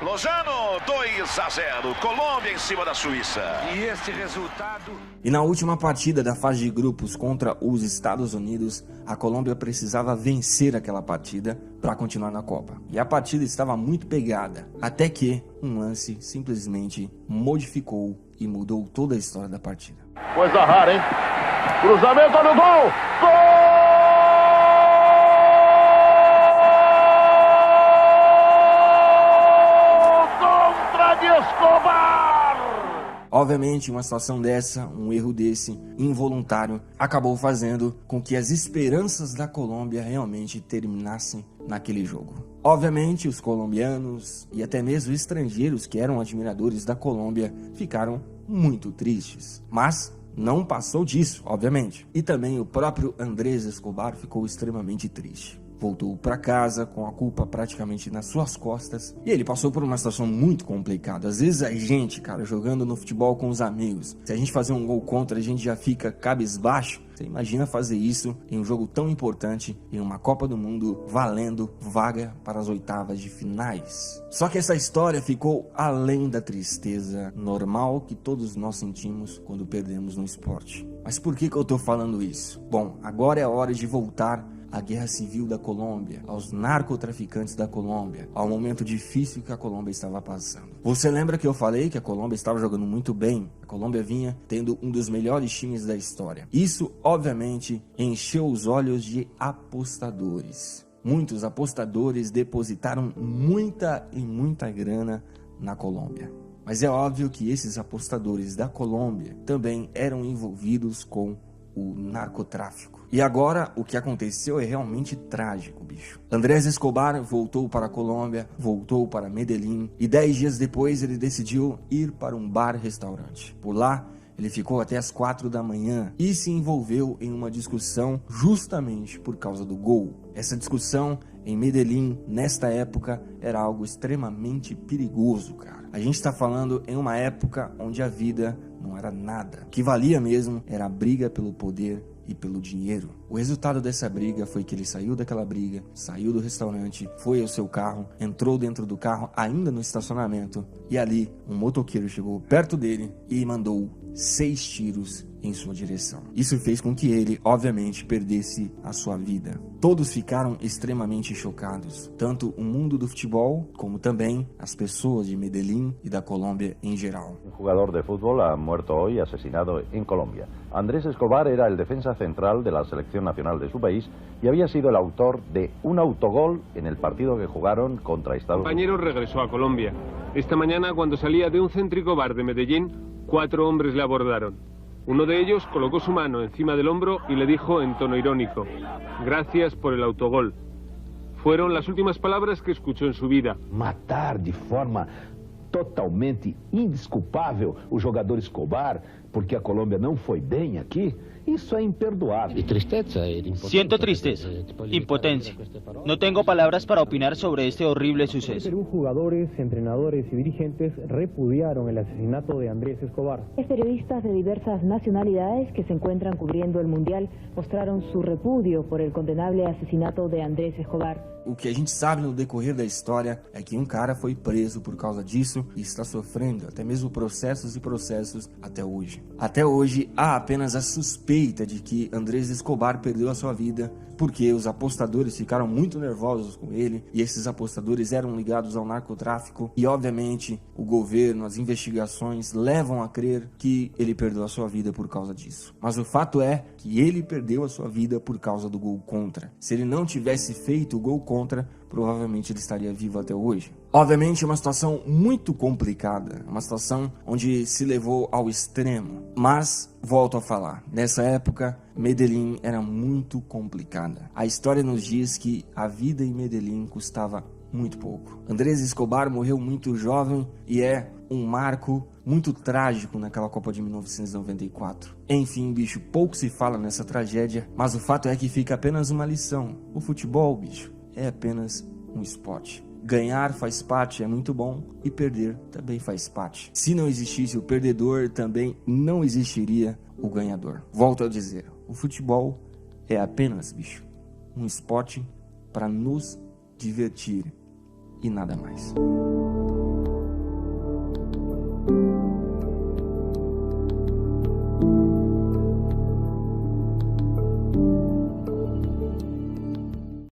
Lozano, 2-0. Colômbia em cima da Suíça. E este resultado... E na última partida da fase de grupos contra os Estados Unidos, a Colômbia precisava vencer aquela partida para continuar na Copa. E a partida estava muito pegada, até que um lance simplesmente modificou e mudou toda a história da partida. Coisa rara, hein? Cruzamento, olha o gol! Gol! Escobar! Obviamente, uma situação dessa, um erro desse, involuntário, acabou fazendo com que as esperanças da Colômbia realmente terminassem naquele jogo. Obviamente, os colombianos e até mesmo estrangeiros que eram admiradores da Colômbia ficaram muito tristes, mas não passou disso, obviamente. E também o próprio Andrés Escobar ficou extremamente triste. Voltou para casa com a culpa praticamente nas suas costas. E ele passou por uma situação muito complicada. Às vezes a gente, cara, jogando no futebol com os amigos, se a gente fazer um gol contra, a gente já fica cabisbaixo. Você imagina fazer isso em um jogo tão importante, em uma Copa do Mundo, valendo vaga para as oitavas de finais. Só que essa história ficou além da tristeza normal que todos nós sentimos quando perdemos no esporte. Mas por que eu tô falando isso? Bom, agora é a hora de voltar à guerra civil da Colômbia, aos narcotraficantes da Colômbia, ao momento difícil que a Colômbia estava passando. Você lembra que eu falei que a Colômbia estava jogando muito bem? A Colômbia vinha tendo um dos melhores times da história. Isso, obviamente, encheu os olhos de apostadores. Muitos apostadores depositaram muita grana na Colômbia. Mas é óbvio que esses apostadores da Colômbia também eram envolvidos com o narcotráfico. E agora o que aconteceu é realmente trágico, bicho. Andrés Escobar voltou para a Colômbia, voltou para Medellín e 10 dias depois ele decidiu ir para um bar-restaurante. Por lá, ele ficou até as 4 da manhã e se envolveu em uma discussão justamente por causa do gol. Essa discussão em Medellín, nesta época, era algo extremamente perigoso, cara. A gente está falando em uma época onde a vida não era nada. O que valia mesmo era a briga pelo poder e pelo dinheiro. O resultado dessa briga foi que ele saiu daquela briga, saiu do restaurante, foi ao seu carro, entrou dentro do carro ainda no estacionamento e ali um motoqueiro chegou perto dele e mandou 6 tiros em sua direção. Isso fez com que ele, obviamente, perdesse a sua vida. Todos ficaram extremamente chocados, tanto o mundo do futebol, como também as pessoas de Medellín e da Colômbia em geral. Un jugador de fútbol ha muerto hoy asesinado en Colombia. Andrés Escobar era el defensa central de la selección nacional de su país y había sido el autor de un autogol en el partido que jugaron contra Estados Unidos. El compañero regresó a Colombia. Esta mañana, cuando salía de un céntrico bar de Medellín, 4 hombres le abordaron. Uno de ellos colocó su mano encima del hombro y le dijo en tono irónico: "Gracias por el autogol". Fueron las últimas palabras que escuchó en su vida. Matar de forma totalmente indesculpável o jogador Escobar, porque a Colômbia não foi bem aqui, isso é imperdoável. Siento tristeza, impotencia. No tengo palabras para opinar sobre este horrible suceso. Perú, jugadores, entrenadores y dirigentes repudiaron el asesinato de Andrés Escobar. Periodistas de diversas nacionalidades que se encuentran cubriendo el Mundial mostraron su repudio por el condenable asesinato de Andrés Escobar. O que a gente sabe no decorrer da história é que um cara foi preso por causa disso e está sofrendo até mesmo processos e processos até hoje. Até hoje há apenas a suspeita de que Andrés Escobar perdeu a sua vida porque os apostadores ficaram muito nervosos com ele e esses apostadores eram ligados ao narcotráfico e obviamente o governo, as investigações levam a crer que ele perdeu a sua vida por causa disso. Mas o fato é que ele perdeu a sua vida por causa do gol contra. Se ele não tivesse feito o gol contra, provavelmente ele estaria vivo até hoje. Obviamente é uma situação muito complicada, uma situação onde se levou ao extremo. Mas, volto a falar, nessa época, Medellín era muito complicada. A história nos diz que a vida em Medellín custava muito pouco. Andrés Escobar morreu muito jovem e é um marco muito trágico naquela Copa de 1994. Enfim, bicho, pouco se fala nessa tragédia, mas o fato é que fica apenas uma lição. O futebol, bicho, é apenas um esporte. Ganhar faz parte, é muito bom, e perder também faz parte. Se não existisse o perdedor, também não existiria o ganhador. Volto a dizer, o futebol é apenas, bicho, um esporte para nos divertir e nada mais. Chao.